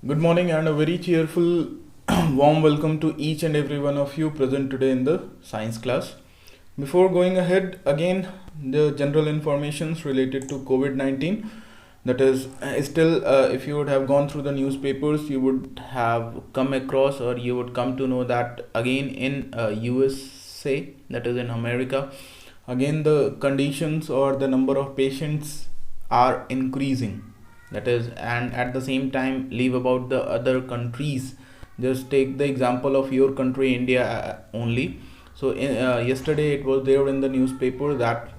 Good morning and a very cheerful, warm welcome to each and every one of you present today in the science class. Before going ahead, again, the general informations related to COVID 19. That is, still, if you would have gone through the newspapers, you would have come across or you would come to know that again in USA, that is in America, again the conditions or the number of patients are increasing. That is, and at the same time leave about the other countries. Just take the example of your country India only. So yesterday it was there in the newspaper that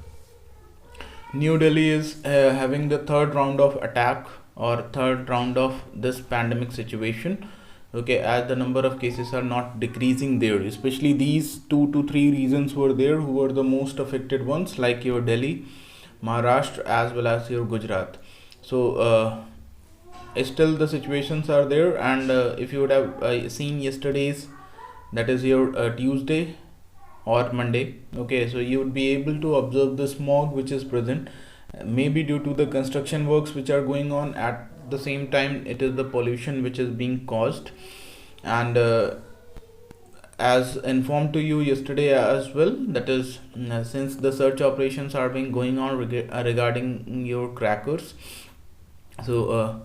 New Delhi is having the third round of attack or third round of this pandemic situation. Okay, as the number of cases are not decreasing there, especially these 2 to 3 regions were there who were the most affected ones, like your Delhi, Maharashtra, as well as your Gujarat. So still the situations are there, and if you would have seen yesterday's, that is your Tuesday or Monday. Okay, so you would be able to observe the smog which is present, maybe due to the construction works which are going on. At the same time, it is the pollution which is being caused, and as informed to you yesterday as well, that is, since the search operations are being going on regarding your crackers. So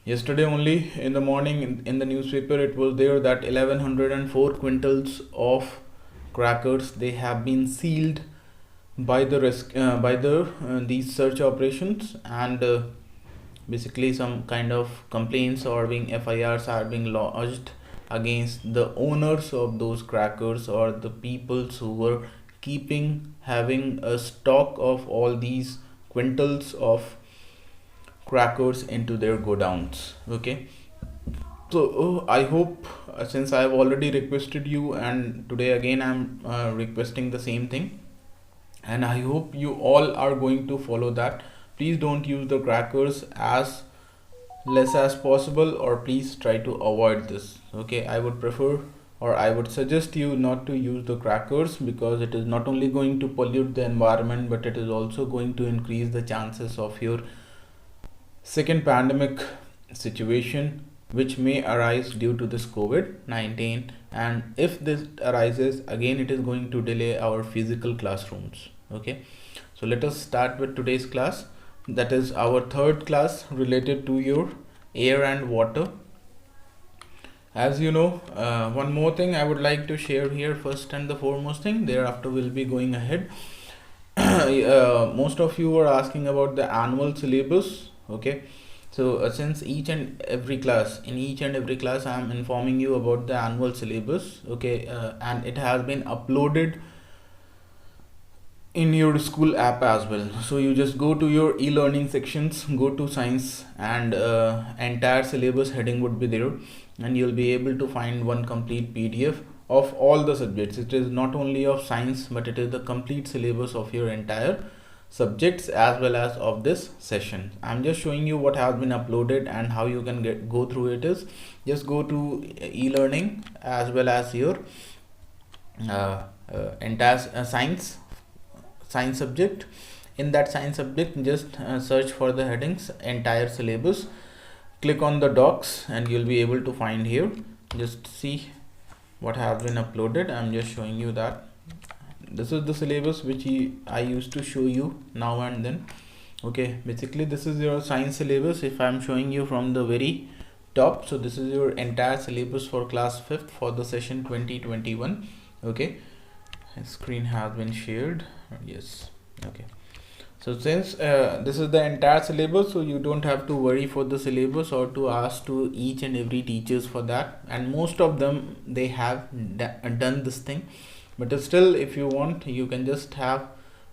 yesterday only in the morning in the newspaper it was there that 1104 quintals of crackers, they have been sealed by the these search operations, and basically some kind of complaints or being FIRs are being lodged against the owners of those crackers or the peoples who were having a stock of all these quintals of crackers into their godowns. Okay, so I hope, since I have already requested you, and today again I'm requesting the same thing, and I hope you all are going to follow that. Please don't use the crackers as less as possible, or please try to avoid this. Okay, I would prefer, or I would suggest you not to use the crackers, because it is not only going to pollute the environment, but it is also going to increase the chances of your second pandemic situation which may arise due to this COVID-19. And if this arises again, it is going to delay our physical classrooms. Okay, so let us start with today's class. That is our third class related to your air and water. As you know, one more thing I would like to share here, first and the foremost thing, thereafter we'll be going ahead. Most of you were asking about the annual syllabus. Okay, so since in each and every class I am informing you about the annual syllabus. Okay, and it has been uploaded in your school app as well. So you just go to your e-learning sections, go to science, and entire syllabus heading would be there, and you'll be able to find one complete PDF of all the subjects. It is not only of science, but it is the complete syllabus of your entire subjects as well as of this session. I'm just showing you what has been uploaded, and how you can go through it is just go to e-learning as well as your entire science subject. In that science subject, just search for the headings entire syllabus, click on the docs, and you'll be able to find here. Just see what has been uploaded. I'm just showing you that this is the syllabus which I used to show you now and then. Okay, basically this is your science syllabus. If I'm showing you from the very top, so this is your entire syllabus for class 5th for the session 2021. Okay, screen has been shared. Yes. Okay, so since this is the entire syllabus, so you don't have to worry for the syllabus or to ask to each and every teachers for that, and most of them they have done this thing. But still, if you want, you can just have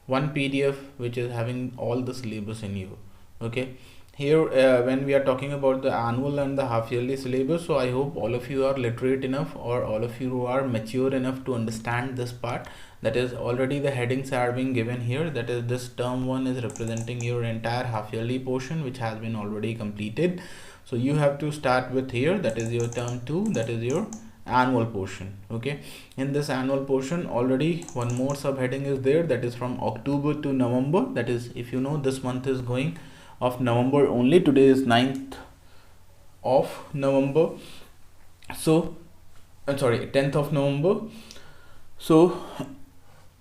one PDF which is having all the syllabus in you. Okay, here when we are talking about the annual and the half yearly syllabus, so I hope all of you are literate enough, or all of you are mature enough to understand this part. That is, already the headings are being given here. That is, this term 1 is representing your entire half yearly portion which has been already completed. So you have to start with here, that is your term 2, that is your annual portion. Okay, in this annual portion already one more subheading is there, that is from October to November. That is, if you know, this month is going of November only. Today is 9th of November. So sorry, 10th of November. So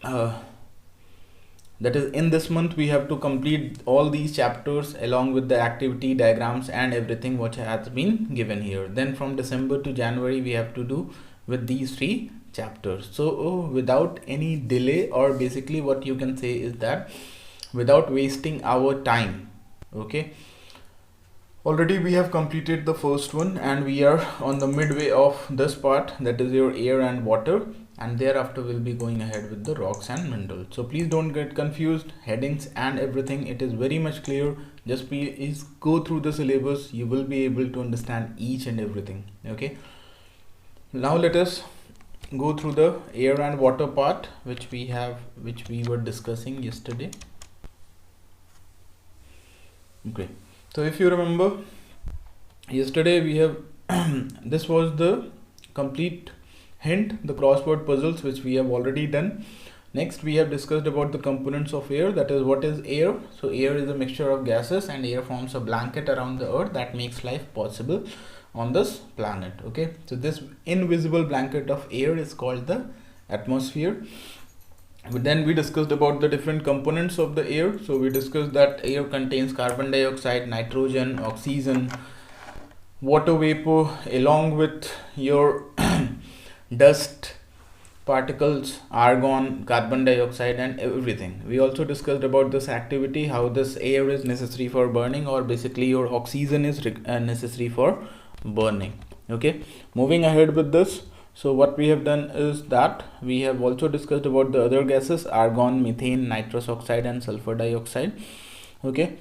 that is, in this month we have to complete all these chapters along with the activity diagrams and everything which has been given here. Then from December to January we have to do with these 3 chapters. So without any delay, or basically what you can say is that without wasting our time, okay, already we have completed the first one and we are on the midway of this part, that is your air and water, and thereafter we'll be going ahead with the rocks and minerals. So please don't get confused, headings and everything, it is very much clear. Just please go through the syllabus, you will be able to understand each and everything. Okay, now let us go through the air and water part which we were discussing yesterday. Okay, so if you remember, yesterday we have this was the complete hint, the crossword puzzles which we have already done. Next we have discussed about the components of air, that is what is air. So air is a mixture of gases and air forms a blanket around the earth that makes life possible on this planet. Okay, so this invisible blanket of air is called the atmosphere. But then we discussed about the different components of the air. So we discussed that air contains carbon dioxide, nitrogen, oxygen, water vapor, along with your dust particles, argon, carbon dioxide and everything. We also discussed about this activity, how this air is necessary for burning, or basically your oxygen is necessary for burning. Okay, moving ahead with this. So what we have done is that we have also discussed about the other gases, argon, methane, nitrous oxide and sulfur dioxide. Okay,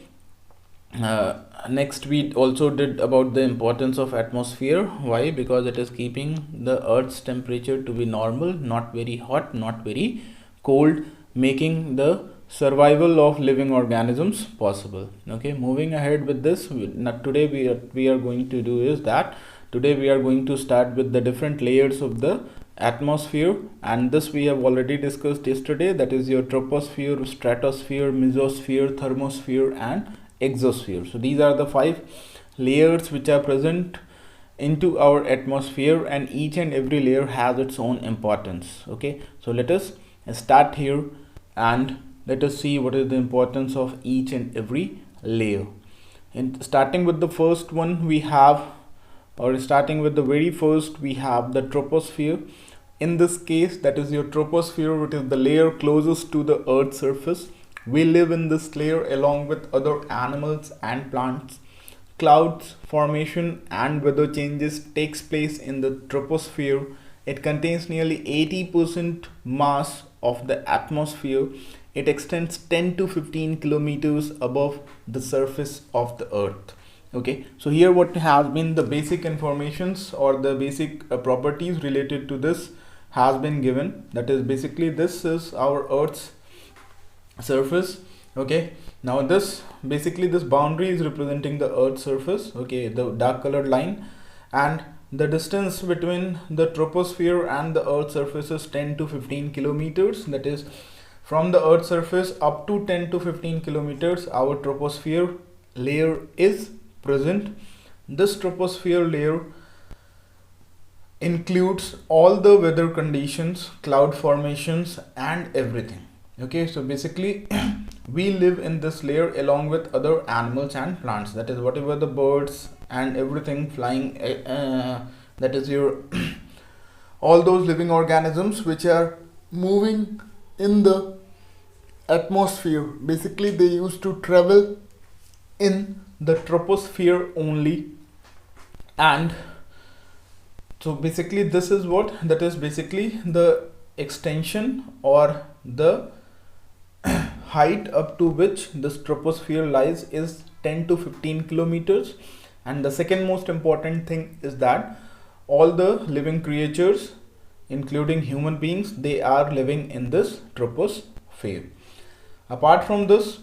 next we also did about the importance of atmosphere. Why? Because it is keeping the earth's temperature to be normal, not very hot, not very cold, making the survival of living organisms possible. Okay, moving ahead with this, today we are going to do is that today we are going to start with the different layers of the atmosphere, and this we have already discussed yesterday, that is your troposphere, stratosphere, mesosphere, thermosphere and exosphere. So these are the 5 layers which are present into our atmosphere, and each and every layer has its own importance. Okay, so let us start here and let us see what is the importance of each and every layer. And starting with the first one, we have, or starting with the very first, we have the troposphere. In this case, that is your troposphere, which is the layer closest to the earth's surface. We live in this layer along with other animals and plants. Clouds formation and weather changes takes place in the troposphere. It contains nearly 80% mass of the atmosphere. It extends 10 to 15 kilometers above the surface of the earth. Okay, so here what has been the basic informations or the basic properties related to this has been given. That is, basically this is our earth's surface. Okay, now this basically this boundary is representing the earth's surface. Okay, the dark colored line, and the distance between the troposphere and the earth's surface is 10 to 15 kilometers. That is, from the earth's surface up to 10 to 15 kilometers our troposphere layer is present. This troposphere layer includes all the weather conditions, cloud formations and everything. Okay, so basically we live in this layer along with other animals and plants, that is whatever the birds and everything flying, that is your all those living organisms which are moving in the atmosphere. Basically they used to travel in the troposphere only, and so basically this is what, that is basically the extension or the height up to which this troposphere lies is 10 to 15 kilometers. And the second most important thing is that all the living creatures, including human beings, they are living in this troposphere. Apart from this,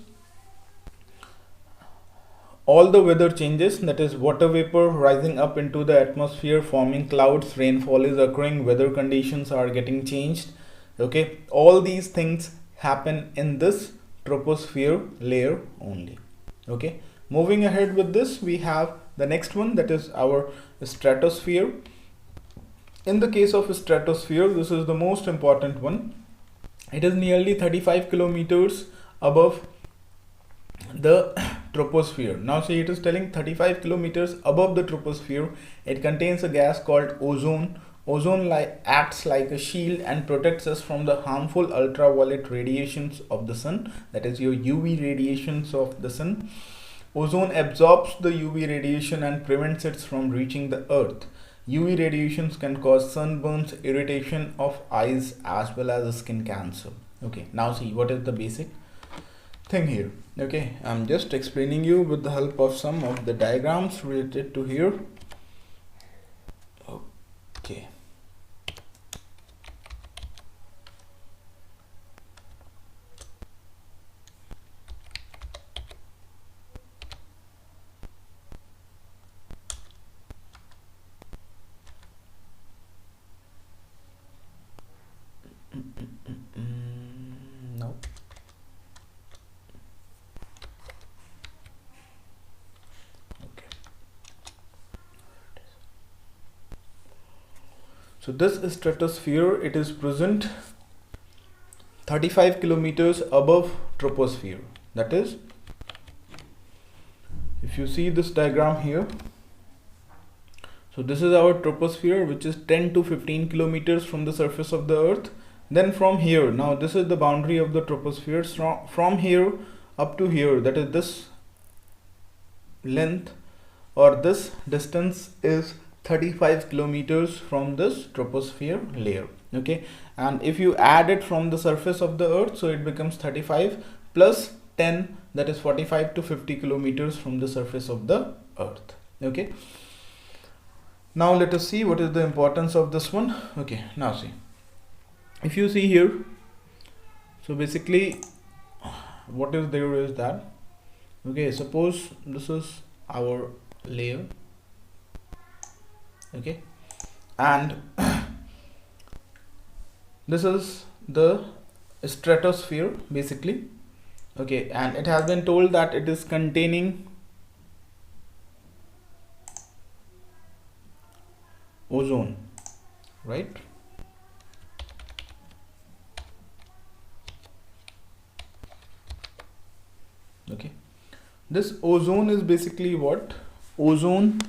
all the weather changes, that is water vapor rising up into the atmosphere, forming clouds, rainfall is occurring, weather conditions are getting changed. Okay, all these things happen in this troposphere layer only. Okay, moving ahead with this, we have the next one, that is our stratosphere. In the case of stratosphere, this is the most important one. It is nearly 35 kilometers above the troposphere. Now see, it is telling 35 kilometers above the troposphere. It contains a gas called ozone. Ozone acts like a shield and protects us from the harmful ultraviolet radiations of the sun, that is your UV radiations of the sun. Ozone absorbs the UV radiation and prevents it from reaching the earth. UV radiations can cause sunburns, irritation of eyes, as well as skin cancer. Okay, now see what is the basic thing here. Okay, I'm just explaining you with the help of some of the diagrams related to here. Okay. No. Okay. So this is stratosphere. It is present 35 kilometers above troposphere. That is, if you see this diagram here, so this is our troposphere, which is 10 to 15 kilometers from the surface of the earth. Then from here, now this is the boundary of the troposphere. From here up to here, that is this length or this distance is 35 kilometers from this troposphere layer. Okay, and if you add it from the surface of the earth, so it becomes 35 plus 10, that is 45 to 50 kilometers from the surface of the earth. Okay, now let us see what is the importance of this one. Okay, now see, if you see here, so basically what is there is that, okay, suppose this is our layer, okay, and this is the stratosphere basically, okay, and it has been told that it is containing ozone, right? Okay, this ozone is basically what? Ozone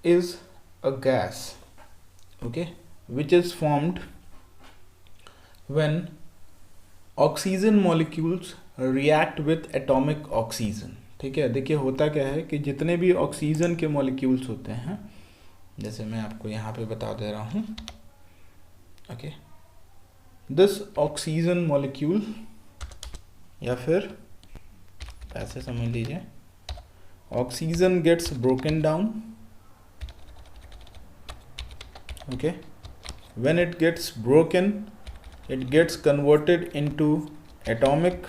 is a gas, okay, which is formed when oxygen molecules react with atomic oxygen. ठीक है, देखिए होता क्या है कि जितने भी oxygen के मॉलिक्यूल्स होते हैं, जैसे मैं आपको यहाँ पे बता दे रहा हूँ, ओके, दिस ऑक्सीजन मॉलिक्यूल, या फिर ऐसे समझ लीजिए, oxygen gets broken down, okay, when it gets broken it gets converted into atomic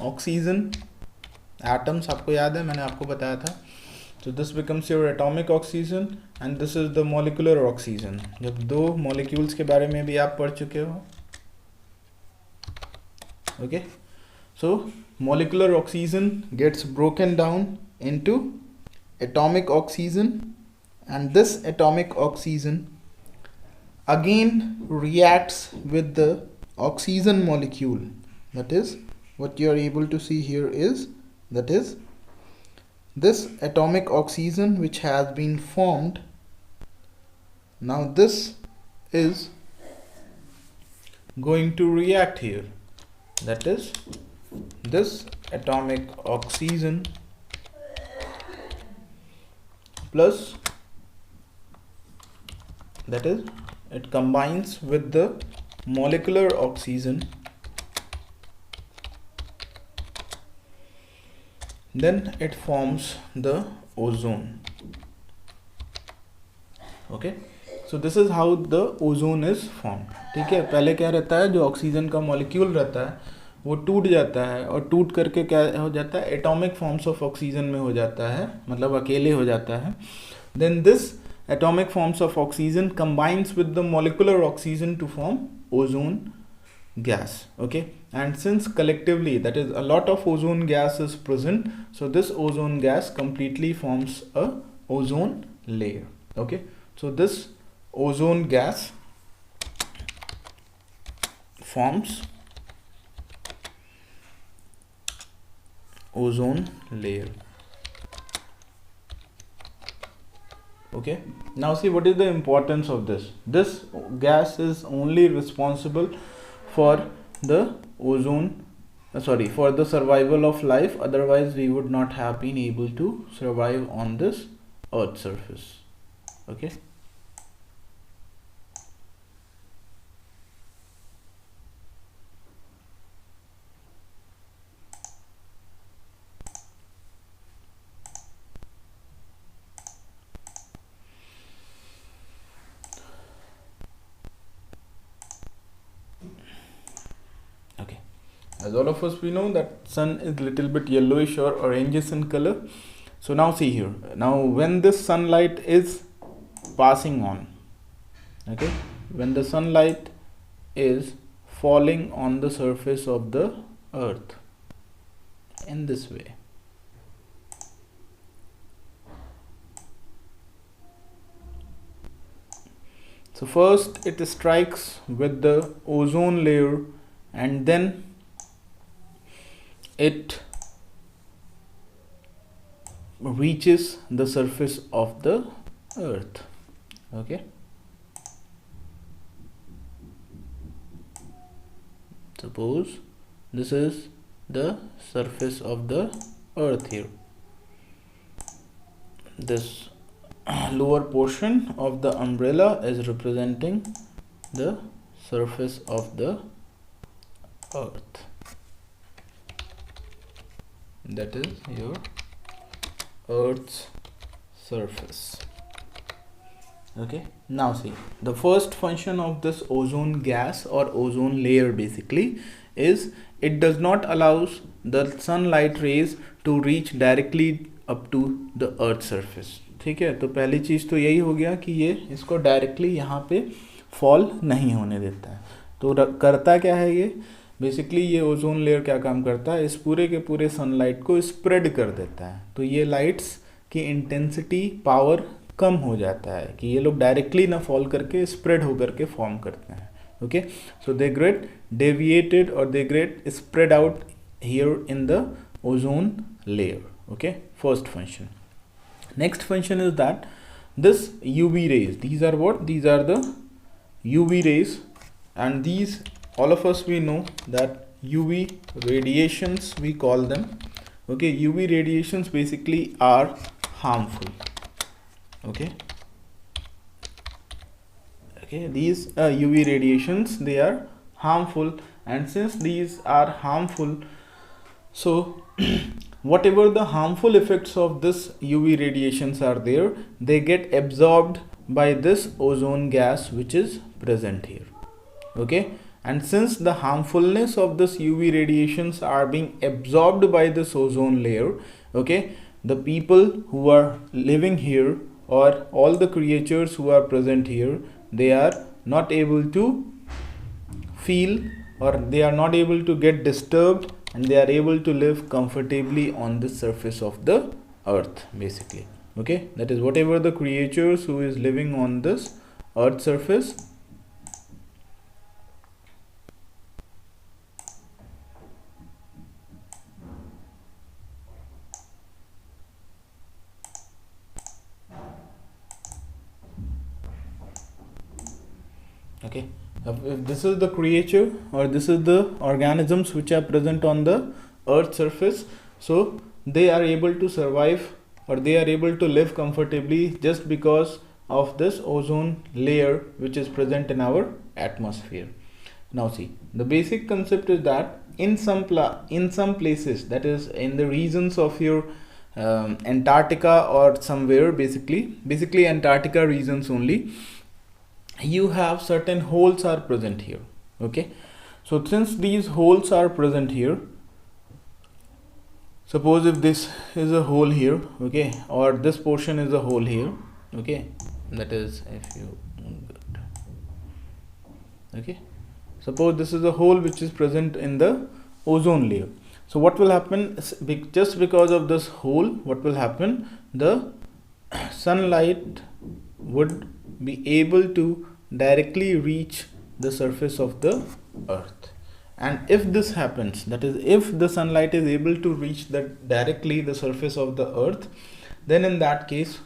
oxygen atoms. आपको याद है, मैंने आपको बताया था. So this becomes your atomic oxygen and this is the molecular oxygen. जब दो molecules के बारे में भी आप पढ़ चुके हो, okay, so molecular oxygen gets broken down into atomic oxygen, and this atomic oxygen again reacts with the oxygen molecule. That is, what you are able to see here is, that is this atomic oxygen which has been formed. Now this is going to react here, that is this atomic oxygen plus, that is, it combines with the molecular oxygen, then it forms the ozone. Okay, so this is how the ozone is formed. ठीक है, पहले क्या रहता है, जो oxygen का molecule रहता है वो टूट जाता है, और टूट करके क्या हो जाता है, एटॉमिक फॉर्म्स ऑफ ऑक्सीजन में हो जाता है, मतलब अकेले हो जाता है. Then this atomic forms of oxygen combines with the molecular oxygen to form ozone. gas. Okay, and since collectively, that is, a lot of ozone gas is present, so this ozone gas completely forms a ozone layer. Okay, so this ozone gas forms ozone layer. Okay, now see what is the importance of this gas is only responsible for the ozone for the survival of life, otherwise we would not have been able to survive on this earth surface. Okay, okay, as all of us we know that sun is little bit yellowish or orangish in color. So now see here, now when this sunlight is passing on, okay, when the sunlight is falling on the surface of the earth in this way, so first it strikes with the ozone layer and then it reaches the surface of the earth. Okay, suppose this is the surface of the earth here, this lower portion of the umbrella is representing the surface of the earth, that is your earth's surface. Okay, now see, the first function of this ozone gas or ozone layer basically is it does not allow the sunlight rays to reach directly up to the earth surface. ठीक है, तो पहली चीज़ तो यही हो गया कि ये इसको डायरेक्टली यहाँ पे फॉल नहीं होने देता है. तो करता क्या है ये बेसिकली, ये ओजोन लेयर क्या काम करता है, इस पूरे के पूरे सनलाइट को स्प्रेड कर देता है. तो ये लाइट्स की इंटेंसिटी पावर कम हो जाता है कि ये लोग डायरेक्टली ना फॉल करके स्प्रेड होकर के फॉर्म करते हैं. Okay, so they get deviated और they get spread out here in the ozone layer. Okay, first function. Next function is that this UV rays, these are what? These are the UV rays, and these all of us we know that UV radiations we call them. Okay, UV radiations basically are harmful. Okay, these UV radiations, they are harmful, and since these are harmful, so whatever the harmful effects of this UV radiations are there, they get absorbed by this ozone gas which is present here. Okay, and since the harmfulness of this UV radiations are being absorbed by this ozone layer, okay, the people who are living here or all the creatures who are present here, they are not able to feel or they are not able to get disturbed, and they are able to live comfortably on the surface of the earth basically. Okay, that is whatever the creatures who is living on this earth surface, okay, if this is the creature or this is the organisms which are present on the earth surface, so they are able to survive or they are able to live comfortably just because of this ozone layer which is present in our atmosphere. Now see, the basic concept is that in some places, that is in the regions of your Antarctica or somewhere, basically Antarctica regions only, you have certain holes are present here. Okay, so since these holes are present here, suppose if this is a hole here, okay, or this portion is a hole here, okay, that is if you, okay, suppose this is a hole which is present in the ozone layer. So what will happen, just because of this hole, what will happen, the sunlight would be able to directly reach the surface of the earth. And if this happens, that is, if the sunlight is able to reach directly the surface of the earth, then in that case,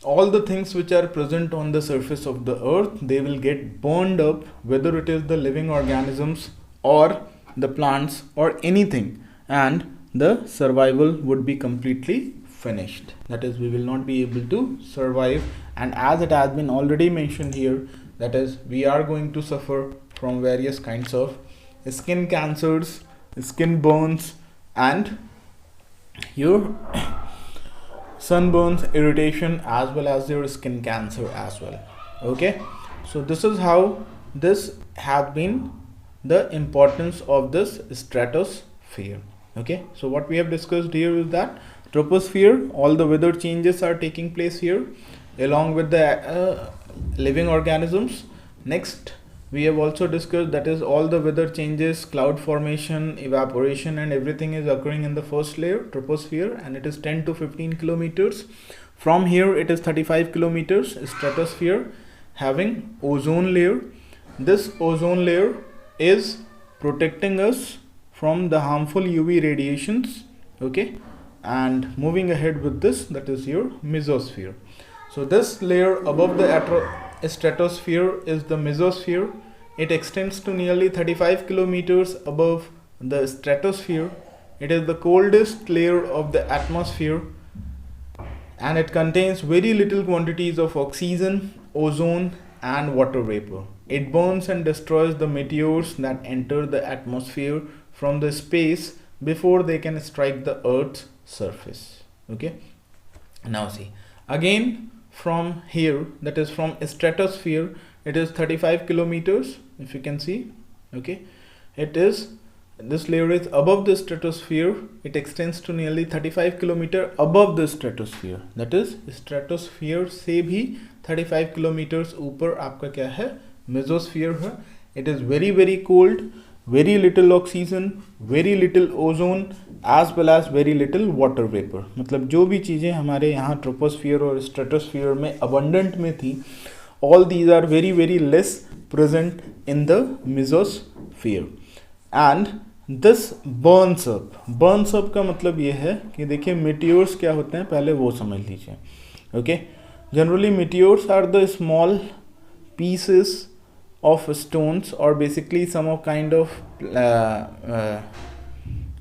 all the things which are present on the surface of the earth, they will get burned up, whether it is the living organisms or the plants or anything, and the survival would be completely finished. That is, we will not be able to survive. And as it has been already mentioned here, that is, we are going to suffer from various kinds of skin cancers, skin burns, and your sunburns, irritation, as well as your skin cancer as well. Okay, so this is how this has been the importance of this stratosphere. Okay, so what we have discussed here is that troposphere, all the weather changes are taking place here along with the living organisms. Next, we have also discussed, that is, all the weather changes, cloud formation, evaporation, and everything is occurring in the first layer, troposphere, and it is 10 to 15 kilometers. From here it is 35 kilometers. Stratosphere, having ozone layer. This ozone layer is protecting us from the harmful UV radiations. Okay, and moving ahead with this, that is your mesosphere. So this layer above the stratosphere is the mesosphere. It extends to nearly 35 kilometers above the stratosphere. It is the coldest layer of the atmosphere, and it contains very little quantities of oxygen, ozone, and water vapor. It burns and destroys the meteors that enter the atmosphere from the space before they can strike the Earth's surface. Okay, now see, again from here, that is from stratosphere, it is 35 kilometers, if you can see. Okay, it is, this layer is above the stratosphere. It extends to nearly 35 kilometer above the stratosphere. That is, stratosphere से भी 35 kilometers ऊपर आपका क्या है, mesosphere है. It is very very cold, very little oxygen, very little ozone, as well as very little water vapor. मतलब जो भी चीज़ें हमारे यहाँ troposphere और stratosphere में abundant में थी, all these are very very less present in the mesosphere. And this burns up. Burns up का मतलब ये है कि देखिए meteors क्या होते हैं, पहले वो समझ लीजिए. Okay, generally meteors are the small pieces of stones, or basically some of kind of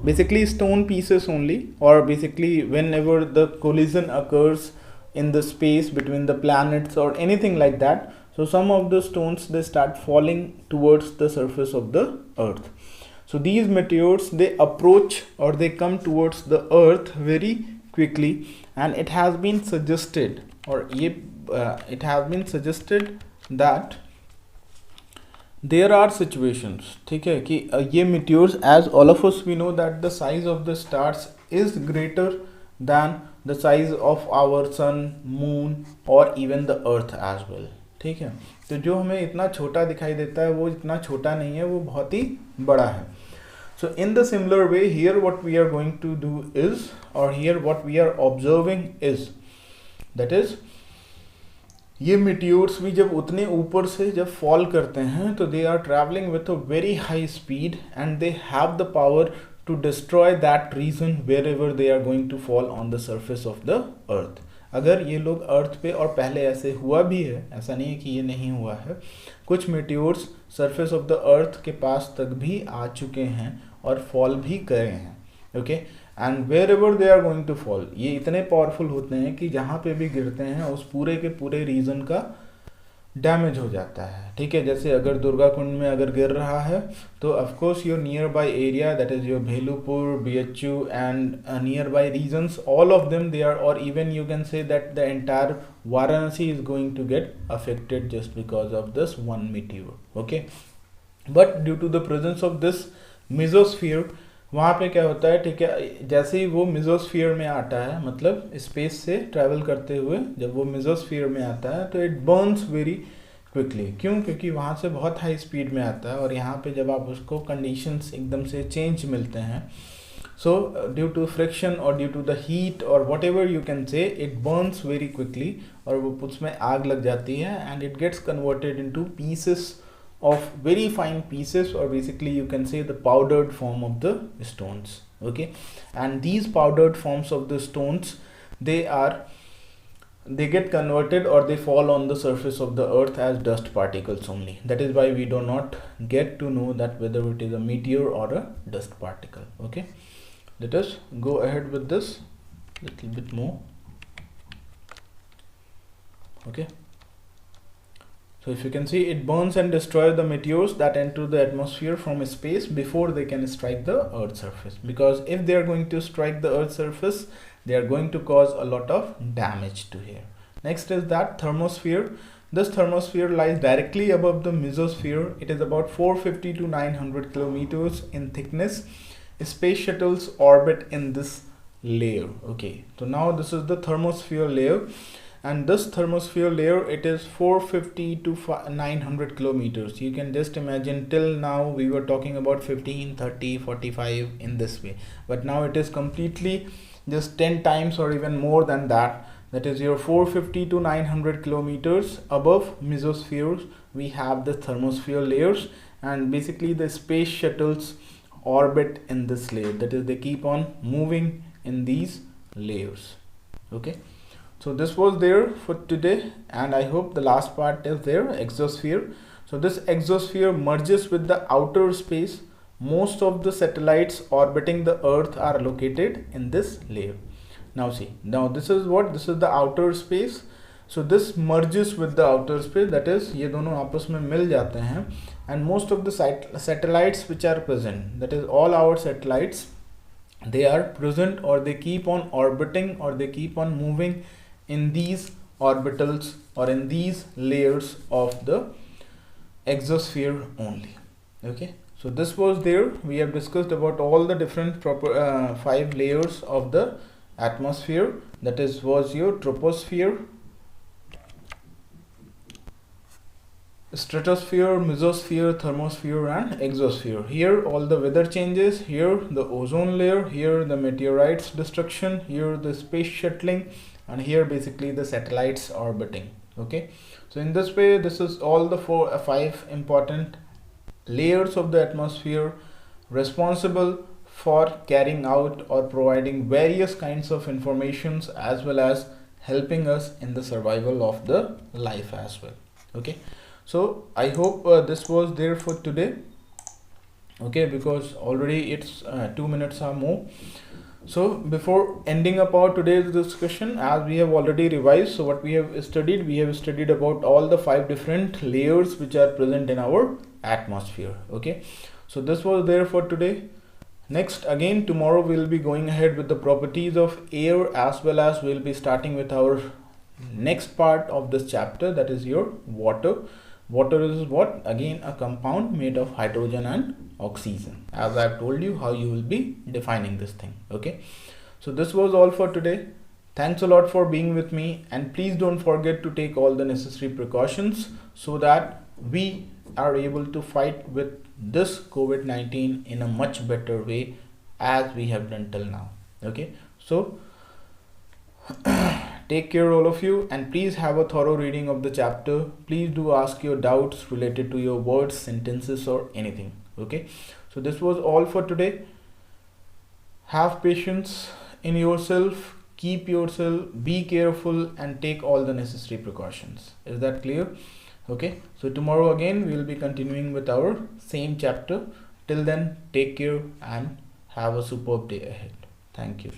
basically stone pieces only, or basically whenever the collision occurs in the space between the planets or anything like that, so some of the stones, they start falling towards the surface of the earth. So these meteors, they approach or they come towards the earth very quickly, and it has been suggested, or it has been suggested that there are situations, ठीक है, कि ये meteors, as all of us we know that the size of the stars is greater than the size of our sun, moon, or even the earth as well. ठीक है, तो जो हमें इतना छोटा दिखाई देता है वो इतना छोटा नहीं है, वो बहुत ही बड़ा है. So in the similar way, here what we are going to do is, or here what we are observing is, that is, ये meteors भी जब उतने ऊपर से जब fall करते हैं तो they are traveling with a very high speed, and they have the power to destroy that region wherever they are going to fall on the surface of the earth. अगर ये लोग अर्थ पे, और पहले ऐसे हुआ भी है, ऐसा नहीं है कि ये नहीं हुआ है, कुछ meteors surface of the earth के पास तक भी आ चुके हैं और fall भी करे हैं. Okay, and wherever they are going to fall, ये इतने पावरफुल होते हैं कि जहाँ पे भी गिरते हैं उस पूरे के पूरे रीजन का डैमेज हो जाता है. ठीक है, जैसे अगर दुर्गा कुंड में अगर गिर रहा है तो of course your nearby area, that is your Bhelupur, BHU and nearby regions, all of them they are, और even you can say that the entire Varanasi is going to get affected just because of this one meteor. Okay, but due to the presence of this mesosphere, वहाँ पे क्या होता है, ठीक है, जैसे ही वो मेसोस्फीयर में आता है, मतलब स्पेस से ट्रैवल करते हुए जब वो मेसोस्फीयर में आता है तो इट बर्न्स वेरी क्विकली। क्यों? क्योंकि वहाँ से बहुत हाई स्पीड में आता है और यहाँ पे जब आप उसको कंडीशंस एकदम से चेंज मिलते हैं, so due to friction or due to the heat or whatever you can say, it burns very quickly और वो उसमें आग लग जाती है and it gets converted into pieces of very fine pieces, or basically you can say the powdered form of the stones. Okay, and these powdered forms of the stones, they get converted or they fall on the surface of the earth as dust particles only. That is why we do not get to know that whether it is a meteor or a dust particle. Okay, let us go ahead with this little bit more. Okay, so if you can see, it burns and destroys the meteors that enter the atmosphere from space before they can strike the earth's surface, because if they are going to strike the earth's surface, they are going to cause a lot of damage to here. Next is that thermosphere. This thermosphere lies directly above the mesosphere. It is about 450 to 900 kilometers in thickness. Space shuttles orbit in this layer. Okay, so now this is the thermosphere layer, and this thermosphere layer, it is 450 to 900 kilometers. You can just imagine, till now we were talking about 15, 30, 45 in this way, but now it is completely just 10 times or even more than that. That is your 450 to 900 kilometers above mesospheres we have the thermosphere layers, and basically the space shuttles orbit in this layer. That is, they keep on moving in these layers. Okay, so this was there for today, and I hope the last part is there, exosphere. So this exosphere merges with the outer space. Most of the satellites orbiting the earth are located in this layer. Now see, now this is what, this is the outer space. So this merges with the outer space, that is ये दोनों आपस में मिल जाते हैं, and most of the satellites which are present, that is all our satellites, they are present or they keep on orbiting or they keep on moving in these orbitals or in these layers of the exosphere only. Okay, so this was there. We have discussed about all the different 5 layers of the atmosphere. That is was your troposphere, stratosphere, mesosphere, thermosphere and exosphere. Here all the weather changes, here the ozone layer, here the meteorites destruction, here the space shuttling, and here basically the satellites orbiting. Okay, so in this way, this is all the 5 important layers of the atmosphere responsible for carrying out or providing various kinds of informations, as well as helping us in the survival of the life as well. Okay, so I hope this was there for today. Okay, because already it's 2 minutes or more. So before ending up our today's discussion, as we have already revised, so what we have studied about all the 5 different layers which are present in our atmosphere. Okay, so this was there for today. Next, again tomorrow we will be going ahead with the properties of air, as well as we will be starting with our next part of this chapter, that is your water. Water is what? Again a compound made of hydrogen and oxygen, as I have told you how you will be defining this thing. Okay, so this was all for today. Thanks a lot for being with me, and please don't forget to take all the necessary precautions so that we are able to fight with this COVID-19 in a much better way as we have done till now. Okay, so take care all of you, and please have a thorough reading of the chapter. Please do ask your doubts related to your words, sentences or anything. Okay, so this was all for today. Have patience in yourself, keep yourself, be careful, and take all the necessary precautions. Is that clear? Okay, so tomorrow again we will be continuing with our same chapter. Till then, take care and have a superb day ahead. Thank you.